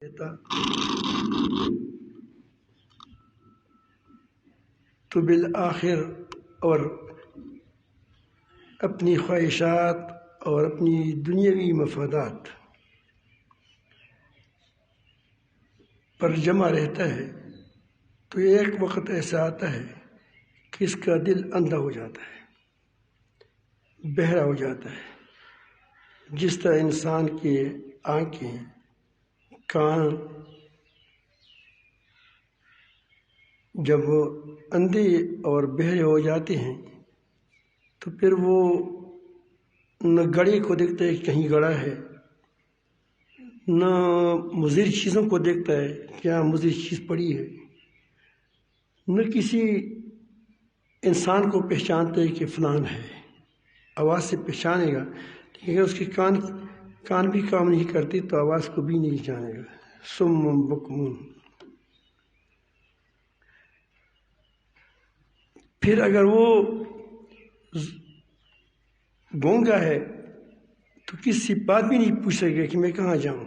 دیتا تو بالآخر اور اپنی خواہشات اور اپنی دنیاوی مفادات پر جمع رہتا ہے، تو ایک وقت ایسا آتا ہے کہ اس کا دل اندھا ہو جاتا ہے، بہرا ہو جاتا ہے، جس طرح انسان کی آنکھیں، کان جب وہ اندھے اور بہرے ہو جاتے ہیں تو پھر وہ نہ گڑے کو دیکھتا ہے کہ کہیں گڑا ہے، نہ مضر چیزوں کو دیکھتا ہے کیا مضر چیز پڑی ہے، نہ کسی انسان کو پہچانتا ہے کہ فلان ہے، آواز سے پہچانے گا لیکن اگر اس کے کان بھی کام نہیں کرتے تو آواز کو بھی نہیں جانے گا، سم بکم۔ پھر اگر وہ گونگا ہے تو کسی بات بھی نہیں پوچھ سکے کہ میں کہاں جاؤں۔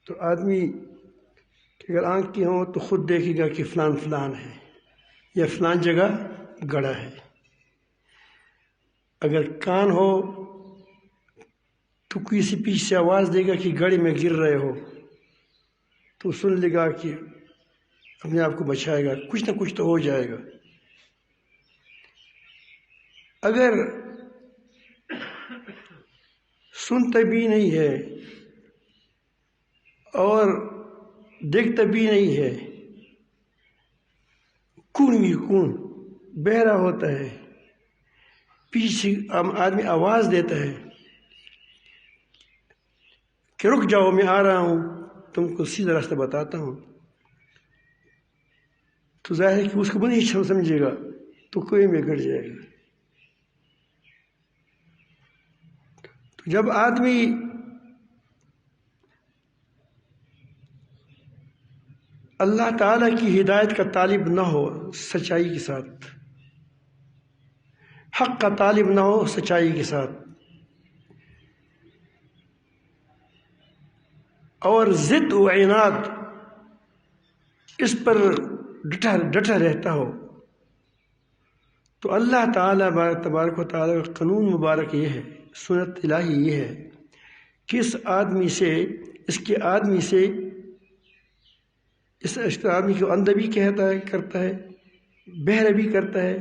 تو آدمی اگر آنکھیں ہوں تو خود دیکھے گا کہ فلان فلان ہے یا فلان جگہ گڑا ہے، اگر کان ہو تو کسی پیچھے سے آواز دے گا کہ گڑے میں گر رہے ہو تو سن لے گا کہ اپنے آپ کو بچائے گا، کچھ نہ کچھ تو ہو جائے گا۔ اگر سنتا بھی نہیں ہے اور دیکھتا بھی نہیں ہے، کون بہرا ہوتا ہے، پیچھے آدمی آواز دیتا ہے کہ رک جاؤ میں آ رہا ہوں، تم کو سیدھا راستہ بتاتا ہوں، تو ظاہر ہے کہ اس کو بھی نہیں سمجھے گا تو کوئی میں گڑ جائے گا۔ تو جب آدمی اللہ تعالیٰ کی ہدایت کا طالب نہ ہو سچائی کے ساتھ، حق کا طالب نہ ہو سچائی کے ساتھ، اور ضد و عناد اس پر ڈٹا رہتا ہو، تو اللہ تعالیٰ تبارک و تعالیٰ کا قانون مبارک یہ ہے، سنت الہی یہ ہے کہ اس آدمی کو اندھا بھی کرتا ہے، بہرا بھی کرتا ہے،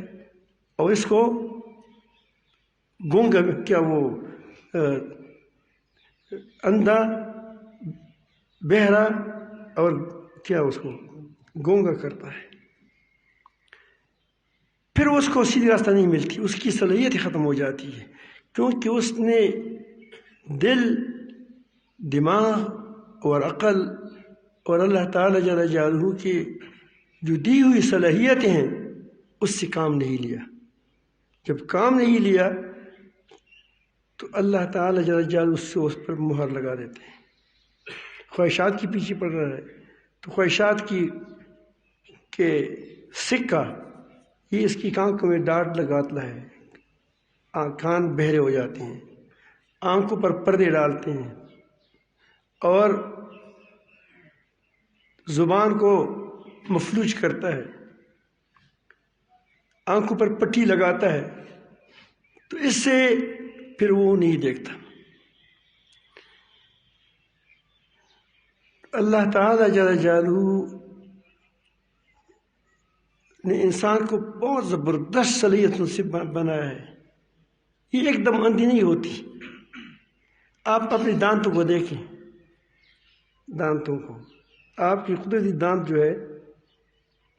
اور اس کو گونگا اندھا، بہرا اور اس کو گونگا کرتا ہے۔ پھر اس کو سیدھی راستہ نہیں ملتی، اس کی صلاحیت ختم ہو جاتی ہے، کیونکہ اس نے دل، دماغ اور عقل اور اللہ تعالیٰ جل جلالہ کی جو دی ہوئی صلاحیتیں ہیں اس سے کام نہیں لیا۔ جب کام نہیں لیا تو اللہ تعالیٰ جل جلالہ اس پر مہر لگا دیتے ہیں۔ خواہشات کے پیچھے پڑ رہا ہے تو خواہشات کے سکہ یہ اس کی آنکھوں میں ڈاٹ لگاتا ہے، کان بہرے ہو جاتے ہیں، آنکھوں پر پردے ڈالتے ہیں، اور زبان کو مفلوج کرتا ہے، آنکھوں پر پٹی لگاتا ہے، تو اس سے پھر وہ نہیں دیکھتا۔ اللہ تعالیٰ جل جلالہ نے انسان کو بہت زبردست صلاحیتوں سے بنایا ہے، یہ ایک دم اندھی نہیں ہوتی۔ آپ اپنے دانتوں کو دیکھیں، دانتوں کو، آپ کی قدرتی دانت جو ہے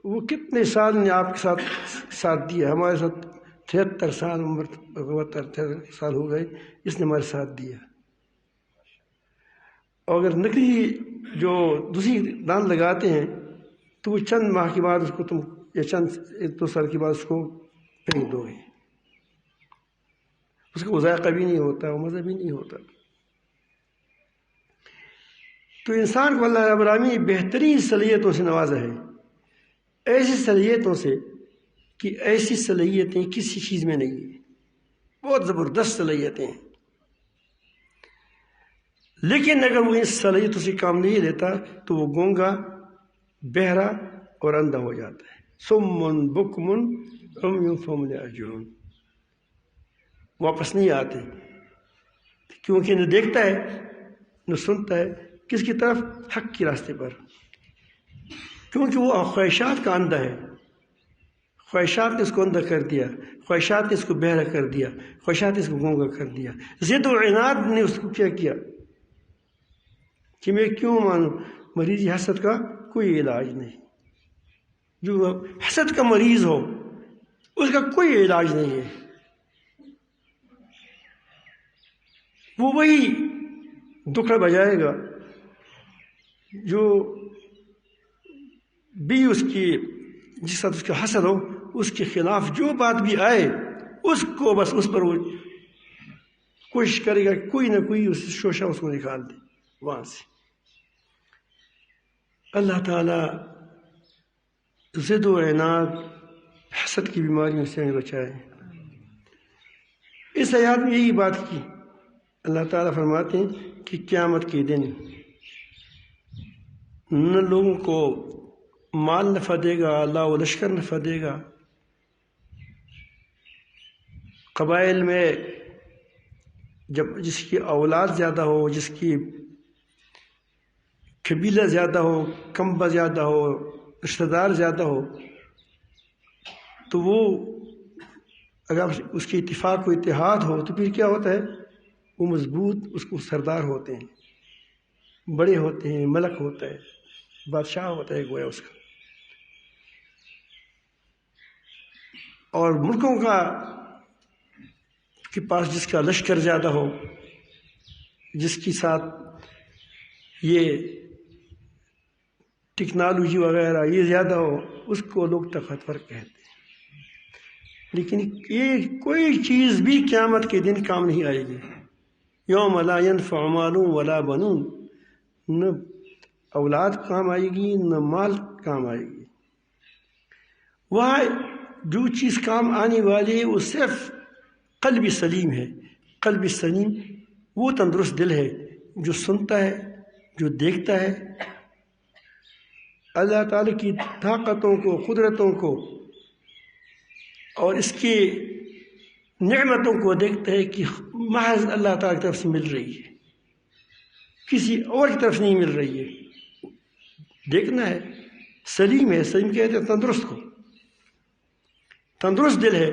وہ کتنے سال نے آپ کے ساتھ دیا، ہمارے ساتھ 73 سال عمر 73 سال ہو گئے، اس نے ہمارے ساتھ دیا۔ اور اگر نکلی جو دوسری دانت لگاتے ہیں تو وہ چند ماہ کے بعد اس کو تم یا ایک دو سال کے بعد اس کو پھینک دو گے، اس کا ذائقہ بھی نہیں ہوتا، وہ مزہ بھی نہیں ہوتا۔ تو انسان کو اللہ رب العالمین بہترین صلاحیتوں سے نوازا ہے، ایسی صلاحیتوں سے کہ ایسی صلاحیتیں کسی چیز میں نہیں ہیں، بہت زبردست صلاحیتیں ہیں۔ لیکن اگر وہ اس صلاحیتوں سے کام نہیں لیتا تو وہ گونگا، بہرا اور اندھا ہو جاتا ہے. سم بکم عمی فہم لا یرجعون، واپس نہیں آتے، کیونکہ نہ دیکھتا ہے نہ سنتا ہے. کس کی طرف؟ حق کے راستے پر. کیونکہ وہ خواہشات کا اندھا ہے. خواہشات نے اس کو اندھا کر دیا، خواہشات نے اس کو بہرا کر دیا، خواہشات نے اس کو گونگا کر دیا. ضد و عناد نے اس کو کیا کہ میں کیوں مانوں. مریض حسد کا کوئی علاج نہیں. جو حسد کا مریض ہو اس کا کوئی علاج نہیں ہے. وہ وہی دکھڑ بجائے گا جو بھی اس کی جس ساتھ اس کا حسد ہو، اس کے خلاف جو بات بھی آئے اس کو بس اس پر وہ کوشش کرے گا کوئی نہ کوئی اس شوشہ اس کو نکال دے وہاں سے. اللہ تعالیٰ ضد و عناد، حسد کی بیماریوں سے ہمیں بچائے. اس آیات میں یہی بات کی. اللہ تعالیٰ فرماتے ہیں کہ قیامت کے دن نہ لوگوں کو مال نفع دے گا، اللہ و لشکر نفع دے گا. قبائل میں جب جس کی اولاد زیادہ ہو، جس کی قبیلہ زیادہ ہو، کنبہ زیادہ ہو، رشتہ دار زیادہ ہو، تو وہ اگر اس کے اتفاق و اتحاد ہو تو پھر کیا ہوتا ہے؟ وہ مضبوط اس کو سردار ہوتے ہیں، بڑے ہوتے ہیں، ملک ہوتا ہے، بادشاہ ہوتا ہے گویا اس کا. اور ملکوں کا کے پاس جس کا لشکر زیادہ ہو، جس کے ساتھ یہ ٹیکنالوجی وغیرہ یہ زیادہ ہو، اس کو لوگ طاقتور کہتے ہیں. لیکن یہ کوئی چیز بھی قیامت کے دن کام نہیں آئے گی. یوم لا ينفع مال ولا بنون، نہ اولاد کام آئے گی نہ مال کام آئے گی. وہاں جو چیز کام آنے والی ہے وہ صرف قلب سلیم ہے. قلب سلیم وہ تندرست دل ہے جو سنتا ہے، جو دیکھتا ہے، اللہ تعالیٰ کی طاقتوں کو، قدرتوں کو اور اس کی نعمتوں کو دیکھتا ہے کہ محض اللہ تعالیٰ کی طرف سے مل رہی ہے، کسی اور کی طرف سے نہیں مل رہی ہے. دیکھنا ہے. سلیم ہے، سلیم کہتے ہیں تندرست کو، تندرست دل ہے.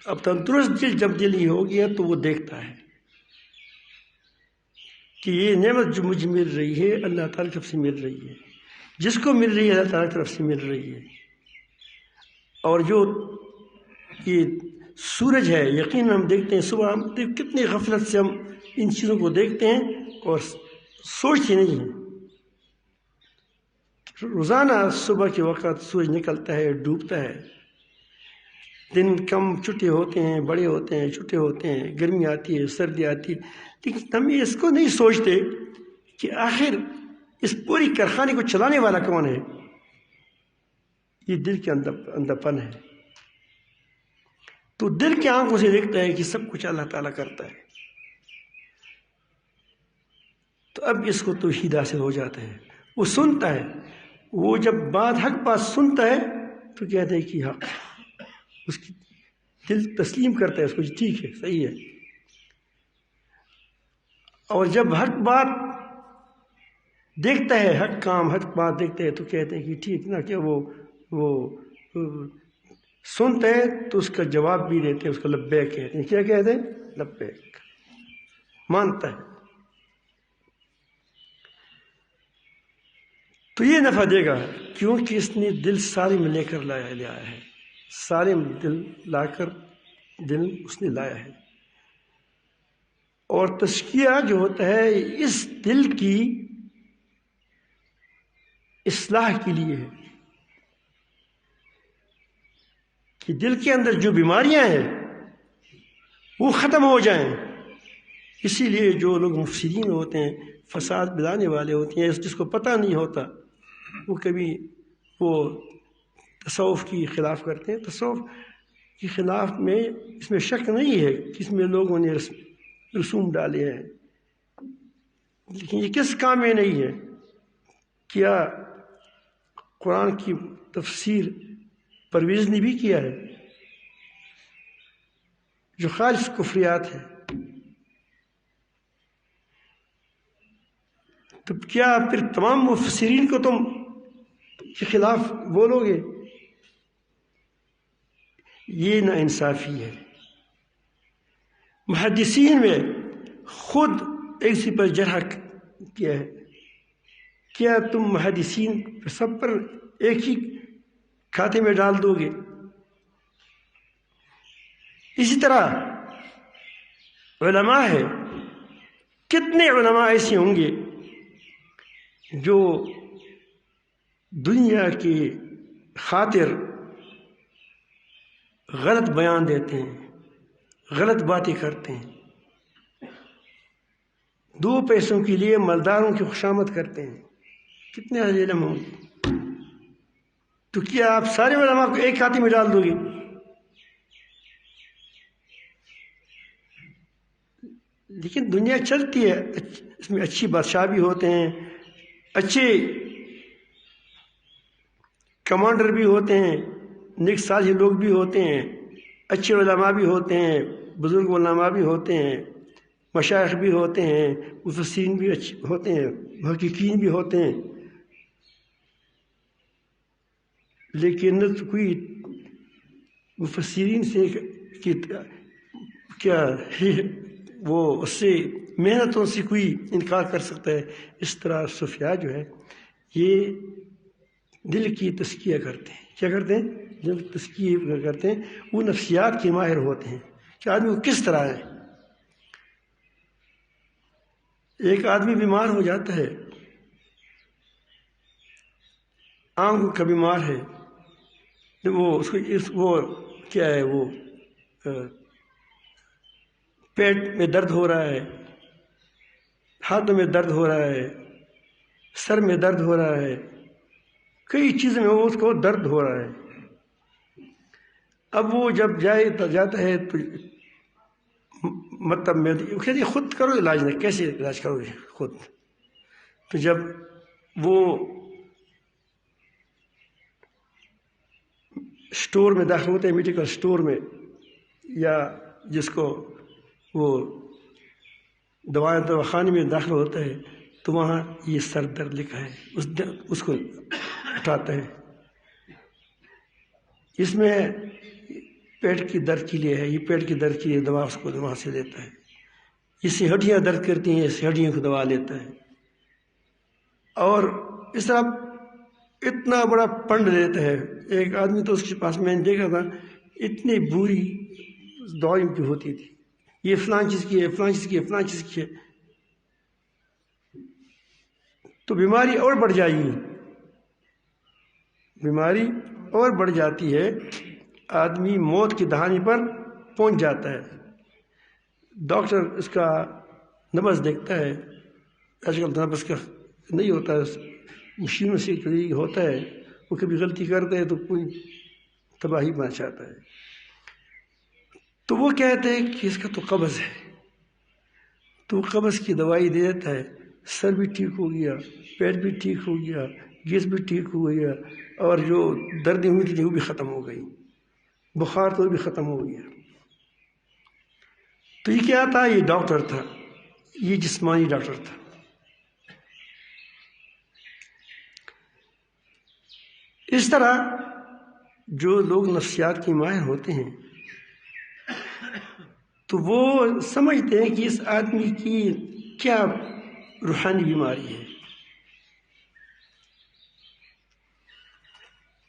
اب تندرست دل جب دل ہی ہو گیا تو وہ دیکھتا ہے کہ یہ نعمت جو مجھے مل رہی ہے اللہ تعالیٰ کی طرف سے مل رہی ہے، جس کو مل رہی ہے اللہ تعالیٰ کی طرف سے مل رہی ہے. اور جو یہ سورج ہے، یقیناً ہم دیکھتے ہیں صبح، ہم کتنی غفلت سے ہم ان چیزوں کو دیکھتے ہیں اور سوچتے نہیں ہیں. روزانہ صبح کے وقت سورج نکلتا ہے، ڈوبتا ہے. دن کم چھوٹے ہوتے ہیں، بڑے ہوتے ہیں، چھوٹے ہوتے ہیں، گرمی آتی ہے، سردی آتی ہے. لیکن ہم اس کو نہیں سوچتے کہ آخر اس پوری کارخانے کو چلانے والا کون ہے. یہ دل کے اندر پن ہے. تو دل کی آنکھوں سے دیکھتا ہے کہ سب کچھ اللہ تعالیٰ کرتا ہے. تو اب اس کو توحید حاصل ہو جاتا ہے. وہ سنتا ہے، وہ جب حق بات سنتا ہے تو کہتے ہیں کہ حق، اس کی دل تسلیم کرتا ہے اس کو، ٹھیک ہے، صحیح ہے. اور جب حق بات دیکھتا ہے، حق کام حق بات دیکھتا ہے تو کہتے ہیں کہ ٹھیک نہ، کہ وہ سنتا ہے تو اس کا جواب بھی دیتے ہیں، اس کو لبیک کہتے ہیں. کیا کہتے ہیں؟ لبیک. مانتا ہے. تو یہ نفع دے گا کیونکہ اس نے دل سالم لے کر لایا ہے. سالم دل لا کر دل اس نے لایا ہے. اور تزکیہ جو ہوتا ہے اس دل کی اصلاح کے لیے ہے کہ دل کے اندر جو بیماریاں ہیں وہ ختم ہو جائیں. اسی لیے جو لوگ مفسدین ہوتے ہیں، فساد بلانے والے ہوتے ہیں، جس کو پتہ نہیں ہوتا، وہ کبھی وہ تصوف کی خلاف کرتے ہیں. تصوف کے خلاف میں اس میں شک نہیں ہے کہ اس میں لوگوں نے رسوم ڈالے ہیں. لیکن یہ کس کام میں نہیں ہے؟ کیا قرآن کی تفسیر پرویز نے بھی کیا ہے جو خالص کفریات ہے؟ تو کیا پھر تمام مفسرین کو تم کے خلاف بولو گے؟ یہ نا انصافی ہے۔ محدثین میں خود ایک سی پر جرح کیا ہے، کیا تم محدثین سب پر ایک ہی کھاتے میں ڈال دو گے؟ اسی طرح علماء ہے، کتنے علماء ایسے ہوں گے جو دنیا کی خاطر غلط بیان دیتے ہیں، غلط باتیں کرتے ہیں، دو پیسوں کے لیے مالداروں کی خوشامد کرتے ہیں، کتنے علم ہوں گے؟ تو کیا آپ سارے علماء کو ایک کھاتے میں ڈال دو گے؟ لیکن دنیا چلتی ہے، اس میں اچھی بادشاہ بھی ہوتے ہیں، اچھے کمانڈر بھی ہوتے ہیں، نیک سازی لوگ بھی ہوتے ہیں، اچھے علماء بھی ہوتے ہیں، بزرگ علماء بھی ہوتے ہیں، مشائخ بھی ہوتے ہیں، مفسرین بھی اچھے ہوتے ہیں، محققین بھی ہوتے ہیں، لیکن کوئی مفسرین سے کیا وہ اس سے محنتوں سے کوئی انکار کر سکتا ہے؟ اس طرح صوفیاء جو ہے یہ دل کی تزکیہ کرتے ہیں۔ کیا کرتے ہیں؟ دل کی تزکیہ کرتے ہیں۔ وہ نفسیات کے ماہر ہوتے ہیں کہ آدمی کو کس طرح ہے۔ ایک آدمی بیمار ہو جاتا ہے، آنکھوں کا بیمار ہے، وہ اس کو وہ کیا ہے، وہ پیٹ میں درد ہو رہا ہے، ہاتھوں میں درد ہو رہا ہے، سر میں درد ہو رہا ہے، کئی چیزوں میں اس کو درد ہو رہا ہے۔ اب وہ جب جاتا ہے تو مطلب میں کہتے خود کرو علاج، نہیں کیسے علاج کرو گے خود؟ تو جب وہ اسٹور میں داخل ہوتے ہیں، میڈیکل اسٹور میں، یا جس کو وہ دواخانے میں داخل ہوتا ہے، تو وہاں یہ سر درد لکھا ہے، اس کو اٹھاتا ہے، اس میں پیٹ کی درد کے لیے ہے، یہ پیٹ کی درد کے لیے دوا اس کو وہاں سے لیتا ہے، اس سے ہڈیاں درد کرتی ہیں، اس ہڈیوں کو دوا لیتا ہے، اور اس طرح اتنا بڑا پنڈ لیتا ہے۔ ایک آدمی تو اس کے پاس میں نے دیکھا تھا، اتنی بری دوائیں کی ہوتی تھی، یہ فلاں چیز کی ہے، فلاں چیز کی ہے، فلاں چیز کی ہے، تو بیماری اور بڑھ جائے گی، بیماری اور بڑھ جاتی ہے، آدمی موت کی دہانے پر پہنچ جاتا ہے۔ ڈاکٹر اس کا نبض دیکھتا ہے، آج کل نبض کا نہیں ہوتا ہے، مشینوں سے ہوتا ہے، وہ کبھی غلطی کرتا ہے تو کوئی تباہی مچاتا ہے، تو وہ کہتے ہیں کہ اس کا تو قبض ہے، تو قبض کی دوائی دے دیتا ہے، سر بھی ٹھیک ہو گیا، پیٹ بھی ٹھیک ہو گیا، گیس بھی ٹھیک ہو گیا، اور جو دردیں ہوئی تھی وہ بھی ختم ہو گئی، بخار تو بھی ختم ہو گیا۔ تو یہ کیا تھا؟ یہ ڈاکٹر تھا، یہ جسمانی ڈاکٹر تھا۔ اس طرح جو لوگ نفسیات کے ماہر ہوتے ہیں تو وہ سمجھتے ہیں کہ اس آدمی کی کیا روحانی بیماری ہے،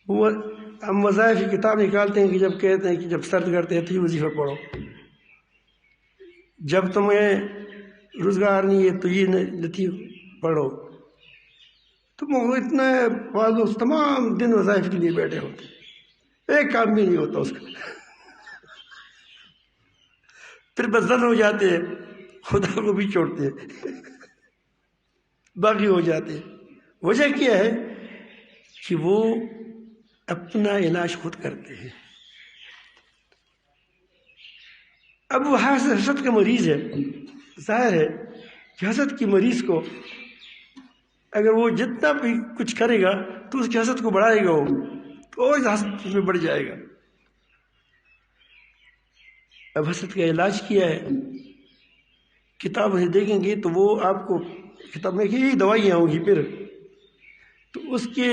وہ ہم وظائف کی کتاب نکالتے ہیں کہ جب کہتے ہیں کہ جب سرد کرتے ہیں تو یہ وظیفہ پڑھو، جب تمہیں روزگار نہیں ہے تو یہ لطیف پڑھو، تو وہ اتنا لوگ تمام دن وظائف کے لیے بیٹھے ہوتے ہیں، ایک کام بھی نہیں ہوتا اس کا، پھر بدزن ہو جاتے ہیں، خدا کو بھی چھوڑتے ہیں، باقی ہو جاتے ہیں۔ وجہ کیا ہے کہ وہ اپنا علاج خود کرتے ہیں۔ اب وہ حسد کا مریض ہے، ظاہر ہے کہ حسد کی مریض کو اگر وہ جتنا بھی کچھ کرے گا تو اس کی حسد کو بڑھائے گا، وہ تو اور حسد اس میں بڑھ جائے گا۔ اب حسد کا علاج کیا ہے؟ کتاب سے دیکھیں گے تو وہ آپ کو کتاب میں کہ یہ دوائیاں ہوں گی، پھر تو اس کے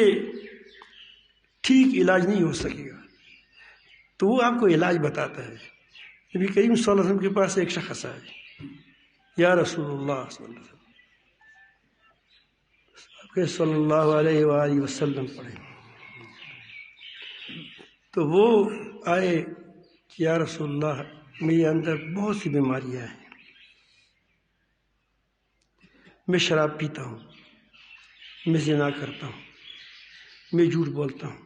ٹھیک علاج نہیں ہو سکے گا، تو وہ آپ کو علاج بتاتا ہے۔ نبی کریم صلی اللہ علیہ وسلم کے پاس ایک شخص آئے، یا رسول اللہ صلی اللہ علیہ وسلم، آپ کے صلی اللہ علیہ وآلہ وسلم پڑھیں، تو وہ آئے کہ یا رسول اللہ میرے اندر بہت سی بیماریاں ہیں، میں شراب پیتا ہوں، میں زنا کرتا ہوں، میں جھوٹ بولتا ہوں،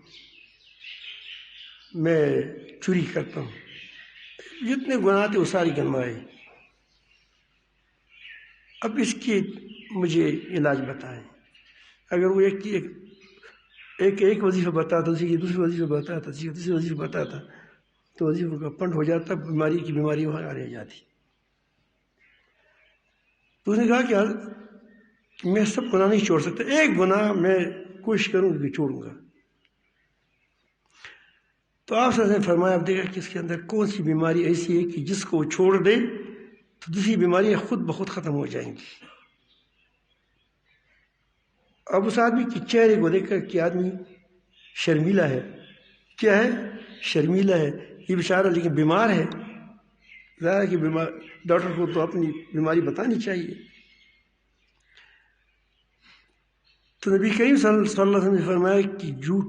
میں چوری کرتا ہوں، جتنے گناہ تھے وہ ساری گنوائے، اب اس کی مجھے علاج بتائیں۔ اگر وہ ایک وظیفہ بتاتا، دوسری وظیفہ بتاتا، تیسری وظیفہ بتاتا تو وظیفہ کا پنڈ ہو جاتا، بیماری وہاں رہ جاتی۔ تو اس نے کہا کہ میں سب گناہ نہیں چھوڑ سکتا، ایک گناہ میں کوشش کروں کہ چھوڑوں گا۔ تو آپ نے فرمایا اب دیکھا کہ اس کے اندر کون سی بیماری ایسی ہے کہ جس کو وہ چھوڑ دے تو دوسری بیماریاں خود بخود ختم ہو جائیں گی۔ اب اس آدمی کے چہرے کو دیکھ کر کہ آدمی شرمیلا ہے، کیا ہے؟ شرمیلا ہے، یہ بیچارہ لیکن بیمار ہے، ظاہر کہ ڈاکٹر کو تو اپنی بیماری بتانی چاہیے۔ تو نبی کریم صلی اللہ علیہ وسلم نے فرمایا کہ جھوٹ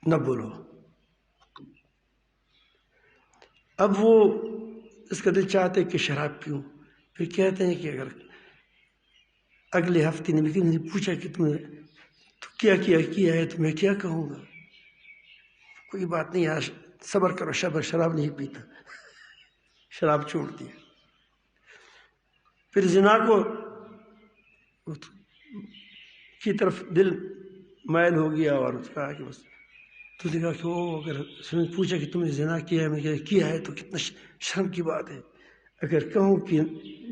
نہ بولو۔ اب وہ اس کا دل چاہتے کہ شراب پیوں، پھر کہتے ہیں کہ اگر اگلے ہفتے نبی کریم نے پوچھا کہ تم نے کیا ہے تو میں کیا کہوں گا؟ کوئی بات نہیں یار، صبر کرو، شراب نہیں پیتا، شراب چھوڑ دیا۔ پھر زنا کو کی طرف دل مائل ہو گیا اور کہا کہ بس، تو نے کہا کہ اگر پوچھا کہ تم نے زنا کیا ہے، میں نے کیا ہے تو کتنا شرم کی بات ہے، اگر کہوں کہ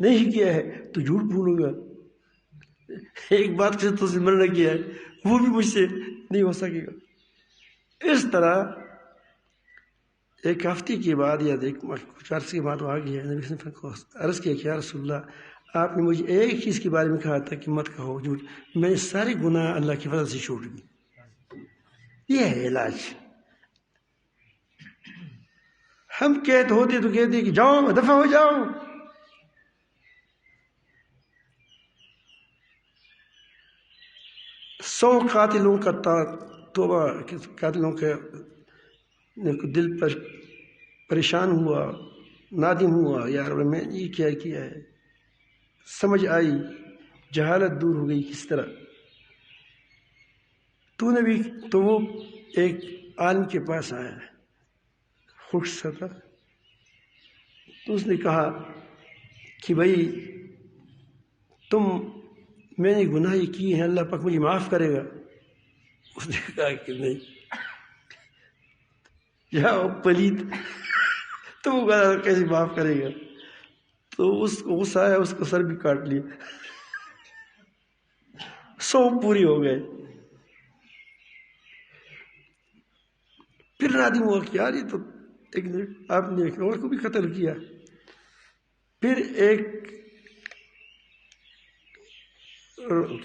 نہیں کیا ہے تو جھوٹ بولوں گا، ایک بات سے تو منع کیا ہے وہ بھی مجھ سے نہیں ہو سکے گا۔ اس طرح ایک ہفتے کے بعد یا کچھ عرصے کے بعد وہ آ گیا، نبی صلی اللہ علیہ وسلم کو عرض کیا کہ یا رسول اللہ، آپ نے مجھے ایک چیز کے بارے میں کہا تھا کہ مت کہو جھوٹ، میں نے سارے گناہ اللہ کی فضل سے چھوڑ دی۔ یہ ہے علاج۔ ہم ہوتے تو کہتے کہ جاؤ دفع ہو جاؤ، سو قاتلوں کا توبہ، قاتلوں کے دل پر پریشان ہوا، نادم ہوا، یار میں یہ کیا ہے، سمجھ آئی، جہالت دور ہو گئی کس طرح۔ تو وہ ایک عالم کے پاس آیا، خوش سا تھا، تو اس نے کہا کہ بھائی میں نے گناہ یہ کیے ہیں، اللہ پاک مجھے معاف کرے گا؟ اس نے کہا کہ نہیں، جاؤ پلیت، تو وہ گناہ کیسے معاف کرے گا؟ تو اس کو غصہ آیا، اس کو سر بھی کاٹ لیا، 100 پوری ہو گئے۔ پھر نادم ہوا کہ یار یہ تو آپ نے ایک اور کو بھی قتل کیا۔ پھر ایک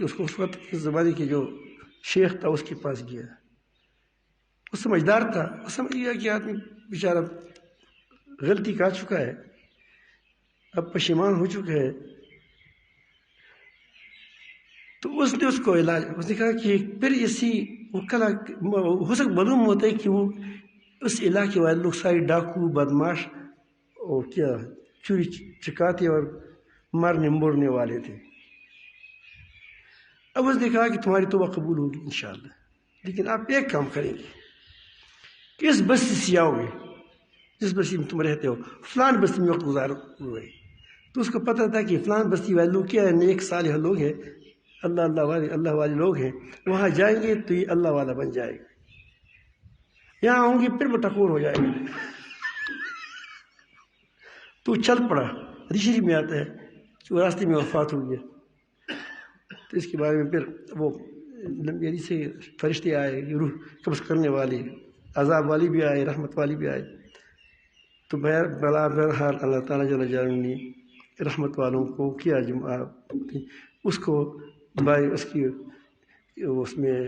اس وقت کے زمانے کے جو شیخ تھا اس کے پاس گیا، وہ سمجھدار تھا، وہ سمجھ گیا کہ آدمی بیچارہ غلطی کر چکا ہے، اب پشیمان ہو چکا ہے، تو اس نے اس کو علاج، اس نے کہا کہ پھر ہو سکتا معلوم ہوتا ہے کہ وہ اس علاقے والے لوگ سارے ڈاکو، بدماش اور کیا چوری چکاتے اور مارنے مورنے والے تھے۔ اب اس نے کہا کہ تمہاری توبہ قبول ہوگی انشاءاللہ، لیکن آپ ایک کام کریں گے کہ اس بستی سے آؤ گے، جس بستی میں تم رہتے ہو، فلان بستی میں وقت گزار ہوئے، تو اس کو پتہ تھا کہ فلان بستی والے لوگ کیا ہے، نیک صالح لوگ ہیں، اللہ والے لوگ ہیں، وہاں جائیں گے تو یہ اللہ والا بن جائے گا، یہاں ہوں گے پھر وہ ٹکور ہو جائے گا۔ تو چل پڑا، حدیث شریف میں آتا ہے وہ راستے میں وفات ہو گیا. تو اس کے بارے میں پھر وہ لمبی سے فرشتے آئے، روح قبض کرنے والے، عذاب والی بھی آئے، رحمت والی بھی آئے. تو بہرحال اللہ تعالیٰ جل جلالہ نے رحمت والوں کو کیا جمع، اس کو بھائی اس کی اس میں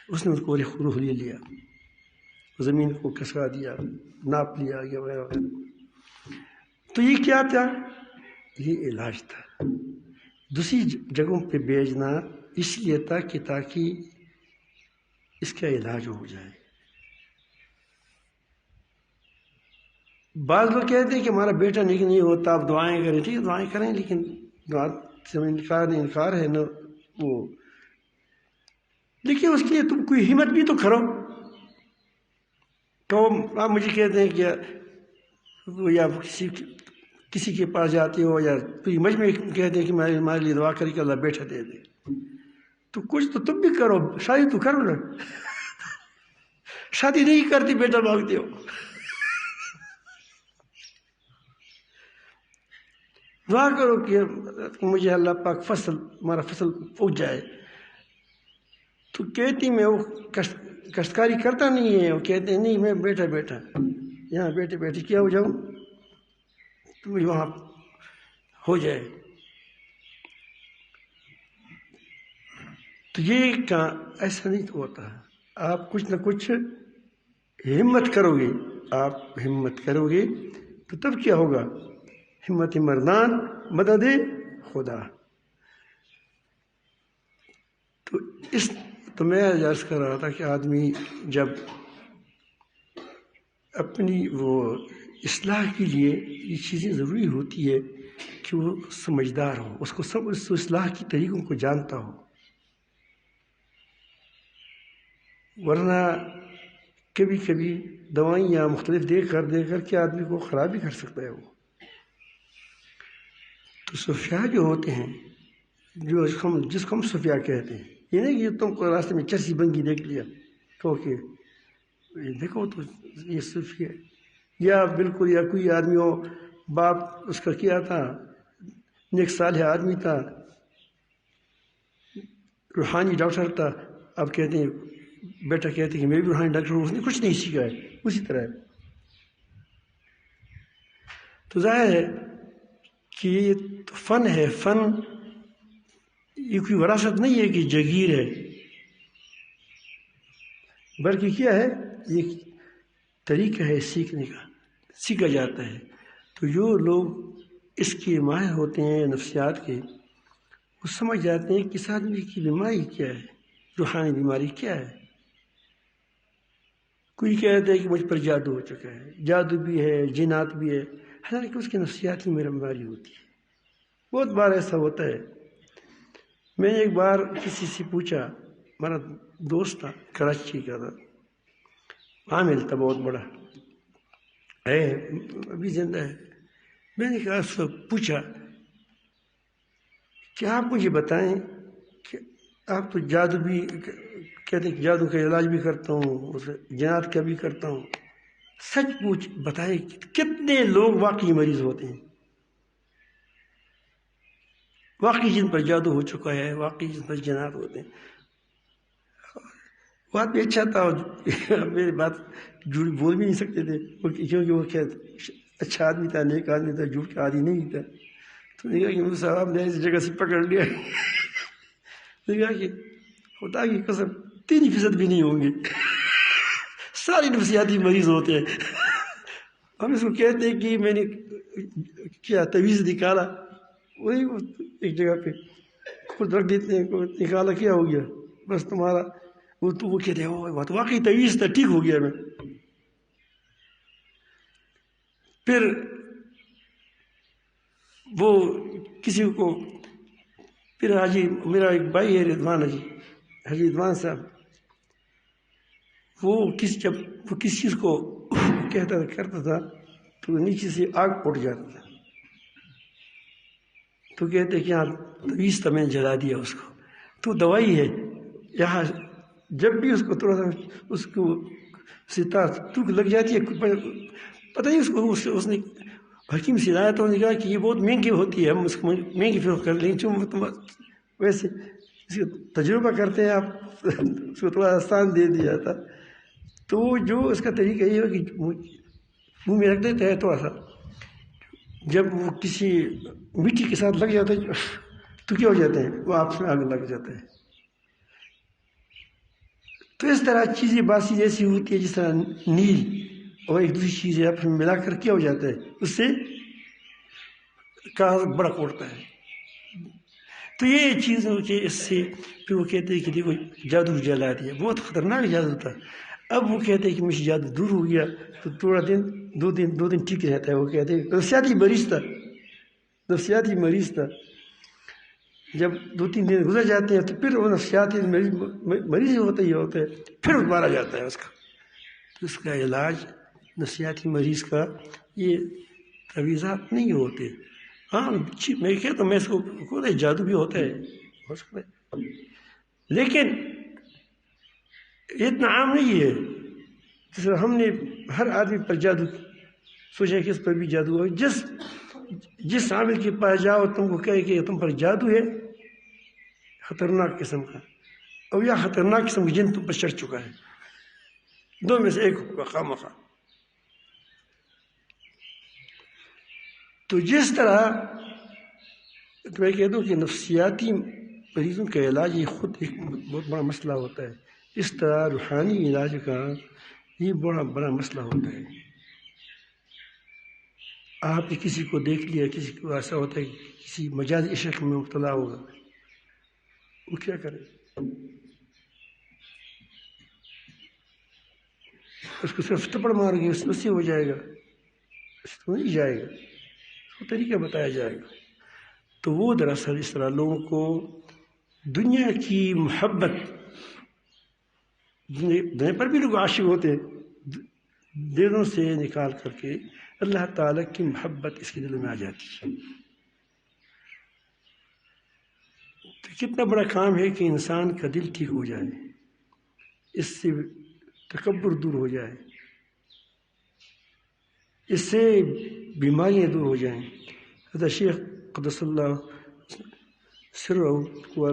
اس نے اس کو روح لے لیا، زمین کو کسا دیا، ناپ لیا گیا وغیرہ وغیرہ. تو یہ کیا تھا؟ یہ علاج تھا. دوسری جگہوں پہ بھیجنا اس لیے تھا کہ تاکہ اس کا علاج ہو جائے. بعض لوگ کہتے ہیں کہ ہمارا بیٹا نہیں ہوتا، آپ دعائیں کریں. ٹھیک ہے دعائیں کریں، لیکن دعا سے انکار ہے نا وہ. لیکن اس کے لیے تم کوئی ہمت بھی تو کرو. تو آپ مجھے کہتے ہیں کہ یا کسی کے پاس جاتے ہو یا کوئی مجمع کہتے ہیں کہ ہمارے لیے دعا کر کے اللہ بیٹا دے دے. تو کچھ تو تم بھی کرو، شادی تو کرو نا. شادی نہیں کرتی بیٹا مانگتے ہو. دعا کرو کہ مجھے اللہ پاک ہمارا فصل پہنچ جائے. تو کہتی میں وہ کشتکاری کرتا نہیں ہے. وہ کہتے ہیں نہیں میں بیٹا یہاں بیٹے کیا ہو جاؤں تو مجھے وہاں ہو جائے. تو یہ ایسا نہیں ہوتا. آپ کچھ نہ کچھ ہمت کرو گے. آپ ہمت کرو گے تو تب کیا ہوگا؟ ہمت مردان مدد خدا. تو میں عرض کر رہا تھا کہ آدمی جب اپنی وہ اصلاح کے لیے یہ چیزیں ضروری ہوتی ہے کہ وہ سمجھدار ہو، اس کو سب اس اصلاح کی طریقوں کو جانتا ہو. ورنہ کبھی کبھی دوائیاں مختلف دے کر کے آدمی کو خراب بھی کر سکتا ہے. وہ تو صوفیاء جو ہوتے ہیں، جس کو ہم صوفیاء کہتے ہیں، یہ نہیں کہ تم کو راستے میں چرسی بنگی دیکھ لیا تو کہ دیکھو تو یہ صوفی ہے. یا بالکل یا کوئی آدمی ہو، باپ اس کا کیا تھا، نیک صالح آدمی تھا، روحانی ڈاکٹر تھا، اب کہتے ہیں بیٹا کہتے ہیں کہ میں بھی روحانی ڈاکٹر ہوں. اس نے کچھ نہیں سیکھا ہے. اسی طرح تو ظاہر ہے کہ یہ فن ہے. فن یہ کوئی وراثت نہیں ہے کہ جگیر ہے، بلکہ کیا ہے؟ یہ طریقہ ہے سیکھنے کا، سیکھا جاتا ہے. تو جو لوگ اس کے ماہر ہوتے ہیں نفسیات کے، وہ سمجھ جاتے ہیں کہ اس آدمی کی بیماری کیا ہے، روحانی بیماری کیا ہے. کوئی کہتا ہے کہ مجھ پر جادو ہو چکا ہے، جادو بھی ہے، جنات بھی ہے، حالانکہ اس کی نفسیات میں بیماری ہوتی ہے. بہت بار ایسا ہوتا ہے. میں نے ایک بار کسی سے پوچھا، ہمارا دوست تھا کراچی کا تھا، عامل تھا بہت بڑا ہے، ابھی زندہ ہے. میں نے کہا اس کو پوچھا کہ آپ مجھے بتائیں کہ آپ تو جادو بھی کہتے ہیں کہ جادو کا علاج بھی کرتا ہوں، جنات کا بھی کرتا ہوں، سچ پوچھ بتائیں کتنے لوگ واقعی مریض ہوتے ہیں، واقعی جن پر جادو ہو چکا ہے، واقعی جن پر جنات ہوتے ہیں. بات بھی اچھا تھا، میری بات جھوٹ بول بھی نہیں سکتے تھے کیونکہ وہ کیا اچھا آدمی تھا، نیک آدمی تھا، جھوٹ کا عادی نہیں تھا. تو نے کہا کہ صاحب نے ایسی جگہ سے پکڑ لیا. نے کہا کہ خدا کی قسم 3% بھی نہیں ہوں گے، ساری نفسیاتی مریض ہوتے ہیں. ہم اس کو کہتے ہیں کہ میں نے کیا تعویذ نکالا، وہی ایک جگہ پہ خود رکھ دیتے ہیں، نکالا کیا ہو گیا بس تمہارا وہ کہتے ہیں واقعی تعویذ تھا، ٹھیک ہو گیا میں. پھر وہ کسی کو پھر حاجی میرا ایک بھائی ہے رضوان، حاجی رضوان صاحب، وہ جب وہ کسی چیز کو کرتا تھا تو نیچے سے آگ اٹھ جاتا تھا. تو کہتے کہ یہاں تعویذ تھا میں نے جلا دیا اس کو. تو دوائی ہے یہاں، جب بھی اس کو تھوڑا سا اس کو ستار ٹوک لگ جاتی ہے، پتہ نہیں اس کو اس نے حکیم سے ہدایتوں نے کہا کہ یہ بہت مہنگی ہوتی ہے، ہم اس کو مہنگی فروخت کر لیں گے، تم ویسے اس کا تجربہ کرتے ہیں آپ، اس کو تھوڑا آسان دے دیا تھا. تو جو اس کا طریقہ یہ ہے کہ منہ میں رکھ دیتا ہے تھوڑا سا، جب وہ کسی مٹی کے ساتھ لگ جاتا ہے تو کیا ہو جاتے ہیں، وہ آپس میں آگ لگ جاتا ہے. تو اس طرح چیزیں باسی جیسی ہوتی ہے، جس طرح نیل اور ایک دوسری چیزیں آپ میں ملا کر کیا ہو جاتا ہے، اس سے کاغذ بڑا اڑتا ہے. تو یہ چیز کہ اس سے پھر وہ کہتے ہیں کہ دیکھو جادو جلا دیا، بہت خطرناک جادو تھا. اب وہ کہتے ہیں کہ مجھے جادو دور ہو گیا، تو تھوڑا دو دن ٹھیک رہتا ہے. وہ کہتے ہیں نفسیاتی مریض تھا. جب 2-3 دن گزر جاتے ہیں تو پھر وہ نفسیاتی مریض ہوتا ہی ہوتا ہے، پھر مارا جاتا ہے اس کا. تو اس کا علاج نفسیاتی مریض کا یہ تعویذات نہیں ہوتے. ہاں میں کہتا ہوں، میں اس کو جادو بھی ہوتا ہے ہو سکتا ہے، لیکن اتنا عام نہیں ہے. جس طرح ہم نے ہر آدمی پر جادو سوچا کہ اس پر بھی جادو ہو. جس عامل کے پاس جاؤ تم کو کہے کہ تم پر جادو ہے خطرناک قسم کا، اور یا خطرناک قسم کا جن تم پر چڑھ چکا ہے، دو میں سے ایک ہوگا خامخواہ. تو جس طرح میں کہہ دوں کہ نفسیاتی مریضوں کا علاج یہ خود ایک بہت بڑا مسئلہ ہوتا ہے، اس طرح روحانی علاج کا یہ بڑا مسئلہ ہوتا ہے. آپ نے کسی کو دیکھ لیا، کسی کو ایسا ہوتا ہے کہ کسی مجازی عشق میں مبتلا ہوگا، وہ کیا کرے؟ اس کو صرف تھپڑ مار گے اس سے ہو جائے گا؟ اس کو نہیں جائے گا، اس کو طریقہ بتایا جائے گا. تو وہ دراصل اس طرح لوگوں کو دنیا کی محبت، دنیا پر بھی لوگ عاشق ہوتے ہیں، دلوں سے نکال کر کے اللہ تعالیٰ کی محبت اس کے دل میں آ جاتی ہے. تو کتنا بڑا کام ہے کہ انسان کا دل ٹھیک ہو جائے، اس سے تکبر دور ہو جائے، اس سے بیماریاں دور ہو جائیں. حضرت شیخ قدس اللہ سرہ کو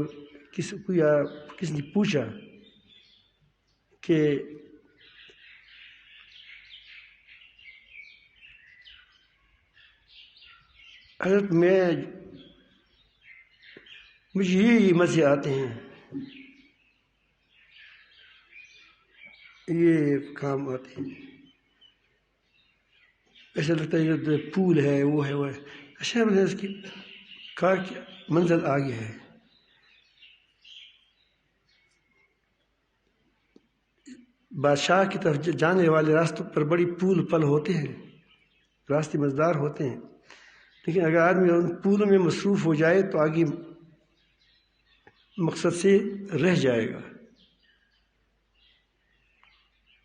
کسی نے پوچھا کہ حضرت مجھے یہ مزے آتے ہیں، یہ کام آتے ہیں، ایسا لگتا ہے کہ پھول ہے، وہ ہے. اچھا اس کی کہا کہ منزل آگے ہے. بادشاہ کی طرف جانے والے راستوں پر بڑی پھول پل ہوتے ہیں، راستے مزدار ہوتے ہیں، لیکن اگر آدمی ان پھولوں میں مصروف ہو جائے تو آگے مقصد سے رہ جائے گا.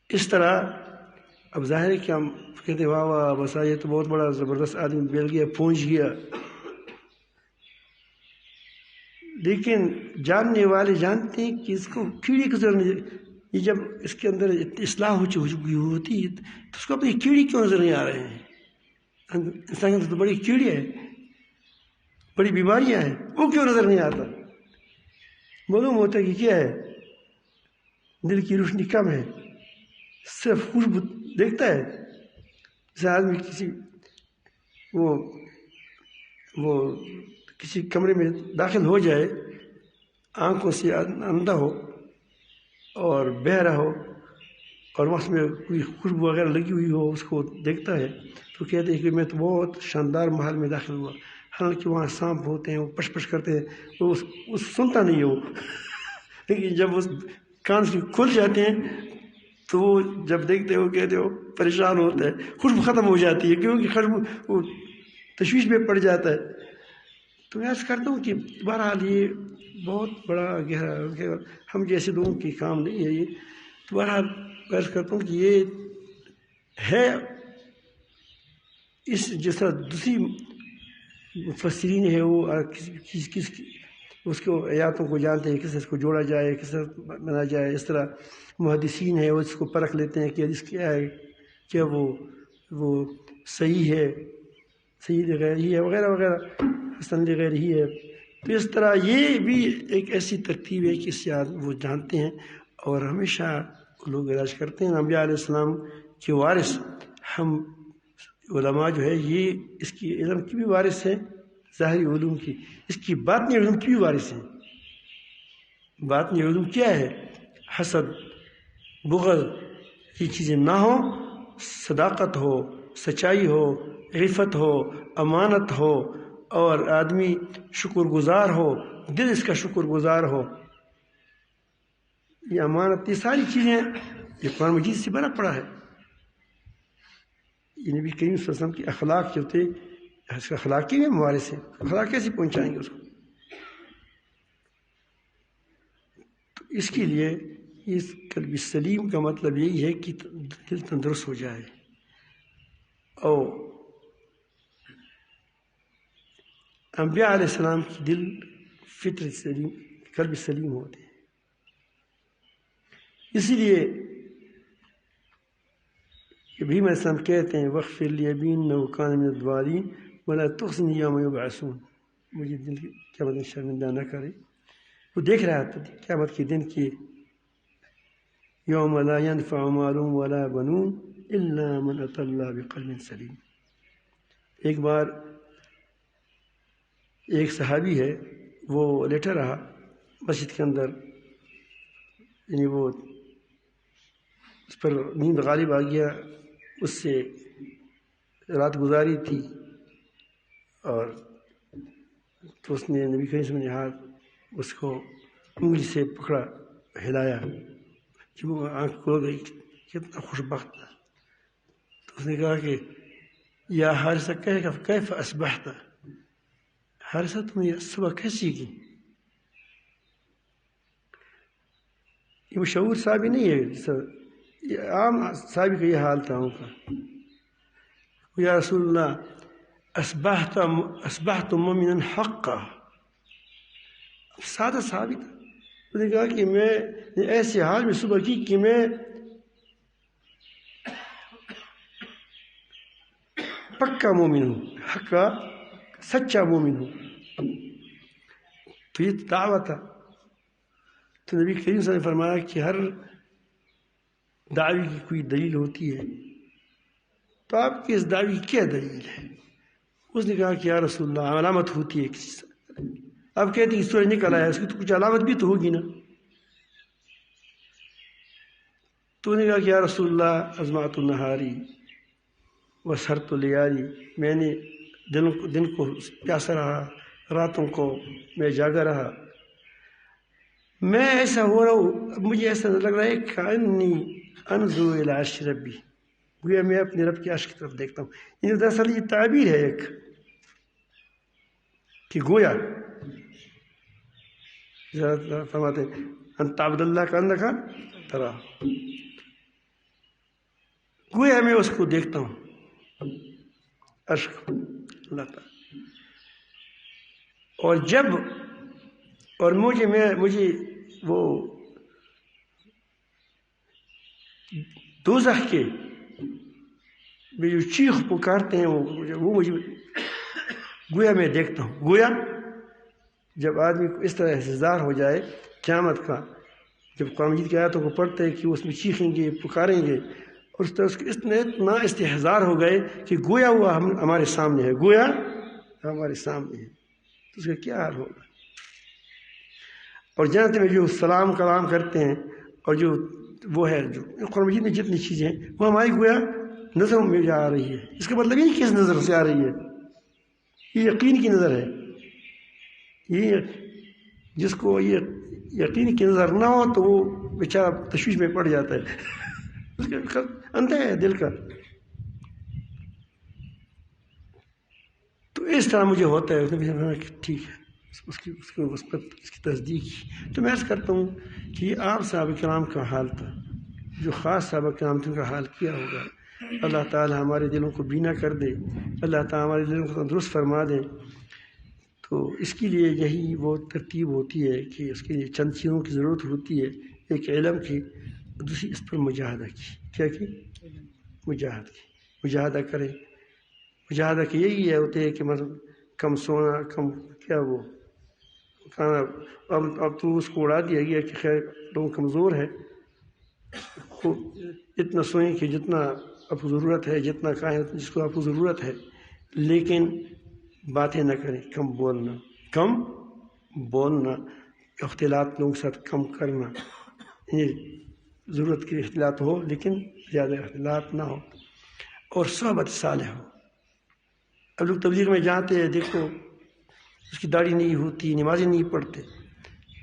اس طرح اب ظاہر ہے کہ ہم کہتے واہ واہ بس یہ تو بہت بڑا زبردست آدمی مل گیا، پہنچ گیا. لیکن جاننے والے جانتے ہیں کہ اس کو کیڑی گزرنے، یہ جب اس کے اندر اصلاح ہو چکی ہوتی ہے تو اس کو اپنی کیڑی کیوں نظر نہیں آ رہے ہیں؟ انسان کے اندر تو بڑی کیڑی ہے، بڑی بیماریاں ہیں، وہ کیوں نظر نہیں آتا؟ معلوم ہوتا ہے کہ کیا ہے، دل کی روشنی کم ہے، صرف خوشبو دیکھتا ہے. جیسے آدمی وہ کسی کمرے میں داخل ہو جائے، آنکھوں سے اندھا ہو اور بہرا ہو اور وقت میں کوئی خوشبو وغیرہ لگی ہوئی ہو، اس کو دیکھتا ہے تو کہتے ہیں کہ میں تو بہت شاندار محل میں داخل ہوا. حالانکہ وہاں سانپ ہوتے ہیں، وہ پش پش کرتے ہیں، وہ سنتا نہیں ہے وہ. لیکن جب اس کان سے کھل جاتے ہیں تو وہ جب دیکھتے ہو کہتے ہو پریشان ہوتا ہے، خوشبو ختم ہو جاتی ہے کیونکہ خوشبو وہ تشویش میں پڑ جاتا ہے. تو میں عرض کرتا ہوں کہ بہرحال یہ بہت بڑا گہرا ہم جیسے لوگوں کی کام نہیں ہے یہ. تو بہرحال میں عرض کرتا ہوں کہ یہ ہے اس جس طرح دوسری مفسرین ہے وہ کس اس کو آیاتوں کو جانتے ہیں، کس طرح اس کو جوڑا جائے، کس طرح بنا جائے. اس طرح محدثین ہے وہ اس کو پرکھ لیتے ہیں کہ حدیث کیا ہے، کیا وہ صحیح ہے سید غیر ہی ہے وغیرہ وغیرہ، حسن غیر ہی ہے. تو اس طرح یہ بھی ایک ایسی ترتیب ہے کہ اس سے وہ جانتے ہیں. اور ہمیشہ لوگ علاج کرتے ہیں انبیاء علیہ السلام کے وارث ہم علماء جو ہے یہ اس کی علم کی بھی وارث ہیں، ظاہری علوم کی، اس کی باطنی علوم کی بھی وارث ہیں. باطنی علوم کیا ہے؟ حسد، بغض، یہ چیزیں نہ ہوں، صداقت ہو، سچائی ہو، عفت ہو، امانت ہو، اور آدمی شکر گزار ہو، دل اس کا شکر گزار ہو، یہ امانت، یہ ساری چیزیں یہ قرآن مجید سے بنا پڑا ہے. یہ نبی کریم صلی اللہ علیہ وسلم کی اخلاق جو تھے، اس کا اخلاقی میں وارث ہیں. اخلاق کیسے پہنچائیں گے اس کو؟ تو اس کے لیے اس قلب سلیم کا مطلب یہی ہے کہ دل تندرست ہو جائے. اور انبیاء علیہ السلام کی دل فطرت سلیم، قلب سلیم ہوتے ہیں. اسی لیے ابراہیم علیہ السلام کہتے ہیں وَاغْفِرْ لِأَبِي إِنَّهُ كَانَ مِنَ الضَّالِّينَ وَلَا تُخْزِنِي يَوْمَ يُبْعَثُونَ. مجھے دل کی قیامت میں شرمندہ نہ کرے. وہ دیکھ رہا تھا قیامت کے دن کی یوم لا ينفع مال ولا بنون الا من اتى الله بقلب سلیم. ایک بار ایک صحابی ہے، وہ لیٹا رہا مسجد کے اندر، یعنی وہ اس پر نیند غالب آ گیا، اس سے رات گزاری تھی، اور تو اس نے نبی کریم صلی اللہ علیہ وسلم نے ہاتھ اس کو انگلی سے پکڑا، ہلایا، جب وہ آنکھ کھول گئی کتنا خوش بخت تھا. تو اس نے کہا کہ یا حارثہ کیف اصبحت، حارثہ تم نے صبح کیسی کی؟ یہ مشہور صحابی نہیں ہے، یہ عام صحابی کا یہ حال تھا ان کا. یا رسول اللہ اصبحت مؤمنا حقا. سادہ صحابی تھا، اس نے کہا کہ میں ایسے حال میں صبح کی کہ میں پکا مومن ہوں، حقا سچا مومن ہوں. تو یہ دعویٰ تھا. تو نبی کریم صلی اللہ علیہ وسلم نے فرمایا کہ ہر دعوی کی کوئی دلیل ہوتی ہے، تو آپ کی اس دعوی کی کیا دلیل ہے؟ اس نے کہا کہ یا رسول اللہ علامت ہوتی ہے کسی سے. آپ کہتے ہیں کہ سورج نکل آیا، اس کی تو کچھ علامت بھی تو ہوگی نا. تو نے کہا کہ یا رسول اللہ ازمعت النہاری وسہرت لیالی، میں نے دن کو پیاسا رہا، راتوں کو میں جاگا رہا. میں ایسا ہو رہا ہوں، مجھے ایسا لگ رہا ہے کہ انی انظر الی عرش ربی، گویا میں اپنے رب کے عرش کی طرف دیکھتا ہوں. یعنی دراصل یہ تعبیر ہے ایک کہ گویا فرماتے ہیں انت عبد اللہ کانک تراہ، گویا میں اس کو دیکھتا ہوں، عرش کو، اللہ تعالیٰ. اور مجھے وہ دوزخ کے میں جو چیخ پکارتے ہیں وہ مجھے گویا میں دیکھتا ہوں. گویا جب آدمی کو اس طرح احتضار ہو جائے قیامت کا، جب قرآن مجید کی آیاتوں کو پڑھتے ہیں کہ اس میں چیخیں گے، پکاریں گے، اور اس طرح اس کے اتنا استحضار ہو گئے کہ گویا وہ ہمارے سامنے ہے، گویا ہمارے سامنے ہے، تو اس کا کیا حال ہوگا. اور جنت میں جو سلام کلام کرتے ہیں، اور جو وہ ہے جو قرآن مجید میں جتنی چیزیں ہیں وہ ہماری گویا نظروں میں جا آ رہی ہے. اس کا مطلب یہ کہ اس نظر سے آ رہی ہے، یہ یقین کی نظر ہے. یہ جس کو یہ یقین کی نظر نہ ہو تو وہ بیچارہ تشویش میں پڑ جاتا ہے، اس کا اندھا ہے دل کا. تو اس طرح مجھے ہوتا ہے. ٹھیک ہے، اس کی تصدیق کی. تو میں عرض کرتا ہوں کہ یہ عام صحابہ کرام کا حال تھا، جو خاص صحابہ کرام تھے ان کا حال کیا ہوگا. اللہ تعالی ہمارے دلوں کو بینا کر دے، اللہ تعالی ہمارے دلوں کو تندرست فرما دے. تو اس کے لیے یہی وہ ترتیب ہوتی ہے کہ اس کے لیے چند چیزوں کی ضرورت ہوتی ہے. ایک علم کی، دوسری اس پر مجاہدہ کی. کیا کی؟ مجاہدہ کریں. مجاہدہ کہ یہی ہے ہوتے ہے کہ مطلب کم سونا، کم کیا وہ کھانا. اب تو اس کو اڑا دیا گیا کہ خیر لوگ کمزور ہے، اتنا سوئیں کہ جتنا آپ کو ضرورت ہے، جتنا کھائیں جس کو آپ کو ضرورت ہے، لیکن باتیں نہ کریں، کم بولنا، اختلاط لوگوں کے ساتھ کم کرنا. یہ ضرورت کے اختلاط ہو لیکن زیادہ اختلاط نہ ہو، اور صحبت صالح ہو. اب لوگ تبلیغ میں جاتے ہیں، دیکھو اس کی داڑھی نہیں ہوتی، نمازیں نہیں پڑھتے.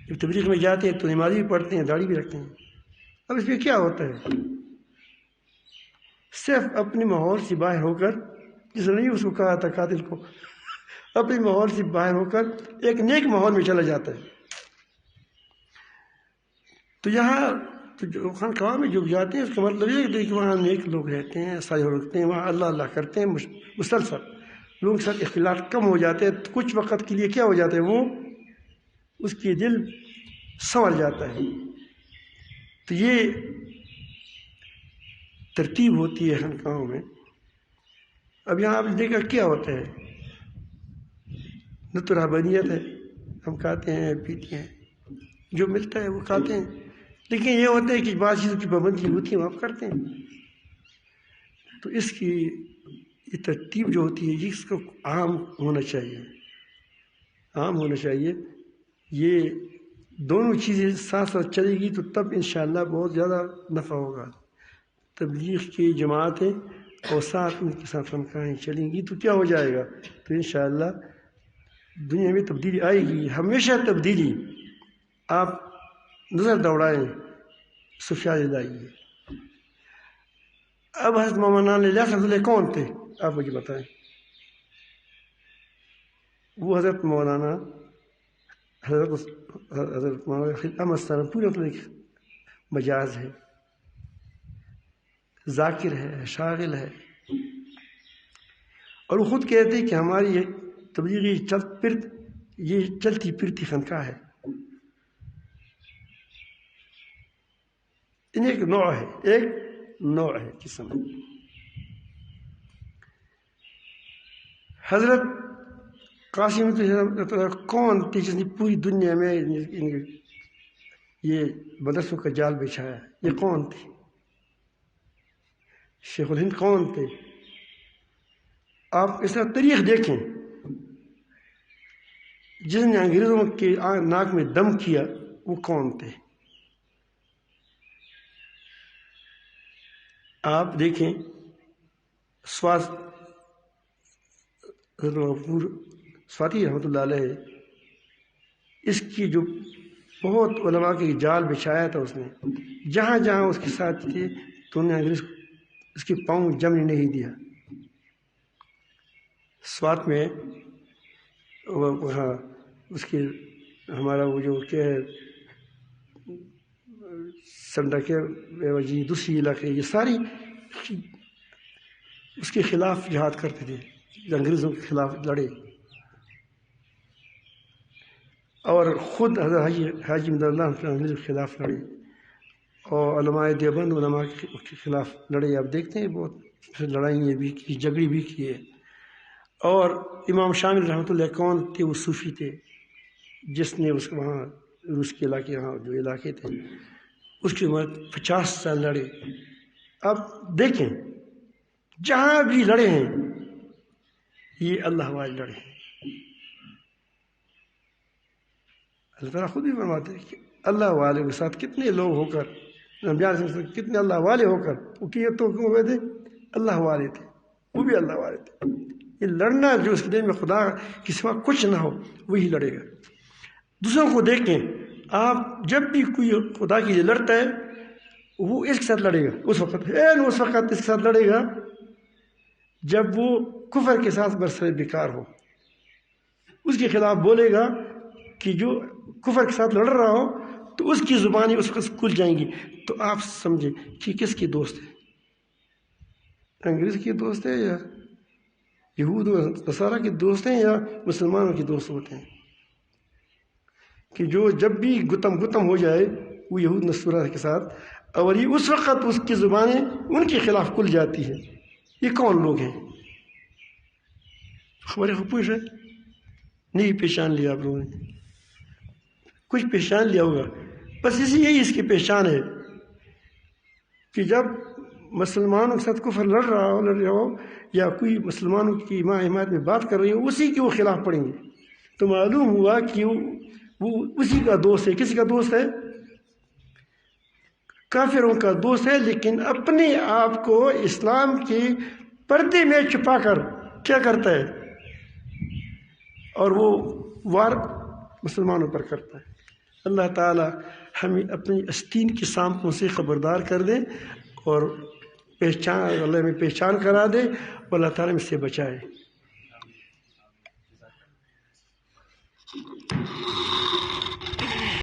جب تبلیغ میں جاتے ہیں تو نمازیں بھی پڑھتے ہیں، داڑھی بھی رکھتے ہیں. اب اس میں کیا ہوتا ہے؟ صرف اپنے ماحول سے باہر ہو کر، جس نے اس کو کہا تھا قاتل کو، اپنے ماحول سے باہر ہو کر ایک نیک ماحول میں چلا جاتا ہے. تو یہاں تو خانقاہ میں جو جاتے ہیں اس کا مطلب یہ ہے کہ وہاں نیک لوگ رہتے ہیں، صالح رکھتے ہیں، وہاں اللہ اللہ کرتے ہیں مسلسل. لوگوں کے ساتھ اختلاط کم ہو جاتے ہیں، کچھ وقت کے لیے کیا ہو جاتا ہے، وہ اس کی دل سنور جاتا ہے. تو یہ ترتیب ہوتی ہے خانقاہوں میں. اب یہاں آپ نے دیکھا کیا ہوتا ہے، نہ تو رہبانیت ہے، ہم کھاتے ہیں پیتے ہیں، جو ملتا ہے وہ کھاتے ہیں، لیکن یہ ہوتا ہے کہ بعض چیزوں کی پابندی ہوتی ہے وہ آپ کرتے ہیں. تو اس کی یہ ترتیب جو ہوتی ہے اس کو عام ہونا چاہیے، عام ہونا چاہیے. یہ دونوں چیزیں ساتھ ساتھ چلے گی تو تب انشاءاللہ بہت زیادہ نفع ہوگا. تبلیغ کی جماعتیں اور ساتھ ان کے ساتھ خانقاہیں چلیں گی تو کیا ہو جائے گا، تو انشاءاللہ دنیا میں تبدیلی آئے گی. ہمیشہ تبدیلی آپ نظر دوڑائیں سفیان لائیے. اب حضرت مولانا الیاس رحمۃ اللہ کون تھے، آپ مجھے بتائیں. وہ حضرت مولانا احمد صاحب پورے مجاز ہے، ذاکر ہے، شاغل ہے. اور وہ خود کہتے ہیں کہ ہماری تبلیغی یہ چلتی پھرتی خانقاہ ہے. ان ایک نوع ہے قسم. حضرت قاسم کون تھے جس نے پوری دنیا میں یہ مدرسوں کا جال بچھایا؟ یہ کون تھے؟ شیخ الہند کون تھے؟ آپ اس طرح تاریخ دیکھیں، جس نے انگریزوں کے ناک میں دم کیا وہ کون تھے؟ آپ دیکھیں سواتی رحمۃ اللہ علیہ، اس کی جو بہت علماء کی جال بچھایا تھا اس نے، جہاں جہاں اس کے ساتھ تھے تو انہیں انگریز اس کے پاؤں جمنے نہیں دیا. سوات میں وہاں اس کے ہمارا وہ جو کیا ہے سنڈا کے جی دوسری علاقے، یہ ساری اس کے خلاف جہاد کرتے تھے، انگریزوں کے خلاف لڑے. اور خود حضرت حاجی مدد اللہ انگریزوں کے خلاف لڑے، اور علماء دیوبند علماء کے خلاف لڑے. آپ دیکھتے ہیں بہت لڑائیاں بھی کی، جھگڑے بھی کیے. اور امام شامل رحمۃ اللہ کون تھے؟ وہ صوفی تھے، جس نے اس وہاں روس کے علاقے، یہاں جو علاقے تھے اس کے بعد 50 سال لڑے. اب دیکھیں جہاں بھی لڑے ہیں یہ اللہ والے لڑے ہیں. اللہ تعالیٰ خود بھی فرماتے ہیں کہ اللہ والے کے ساتھ کتنے لوگ ہو کر، کتنے اللہ والے ہو کر وہ کیے تو ہوئے تھے، اللہ والے تھے، وہ بھی اللہ والے تھے. یہ لڑنا جو اس کے دل میں خدا کے سوا کچھ نہ ہو وہی لڑے گا. دوسروں کو دیکھیں، آپ جب بھی کوئی خدا کے لیے لڑتا ہے وہ اس کے ساتھ لڑے گا، اس وقت اس کے ساتھ لڑے گا جب وہ کفر کے ساتھ برسر بیکار ہو. اس کے خلاف بولے گا کہ جو کفر کے ساتھ لڑ رہا ہو تو اس کی زبانیں اس وقت کھل جائیں گی. تو آپ سمجھیں کہ کس کے دوست ہے، انگریز کے دوست ہے یا یہود و نصارہ کے دوست ہیں یا مسلمانوں کے دوست ہوتے ہیں؟ کہ جو جب بھی گتم ہو جائے وہ یہود نصارہ کے ساتھ، اور یہ اس وقت اس کی زبانیں ان کے خلاف کھل جاتی ہیں. یہ کون لوگ ہیں؟ خبریں خوب پوچھ رہے نہیں پہچان لیا آپ لوگوں نے، کچھ پہچان لیا ہوگا، بس یہی اس کی پہچان ہے کہ جب مسلمانوں کے ساتھ کفر لڑ رہا ہو یا کوئی مسلمانوں کی حمایت میں بات کر رہی ہو، اسی کے وہ خلاف پڑیں گے، تو معلوم ہوا کہ وہ اسی کا دوست ہے۔ کسی کا دوست ہے؟ کافروں کا دوست ہے، لیکن اپنے آپ کو اسلام کے پردے میں چھپا کر کیا کرتا ہے، اور وہ وار مسلمانوں پر کرتا ہے۔ اللہ تعالی ہمیں اپنی استین کی سامتوں سے خبردار کر دے اور اللہ میں پہچان کرا دے، اور اللہ تعالیٰ ہم سے بچائے۔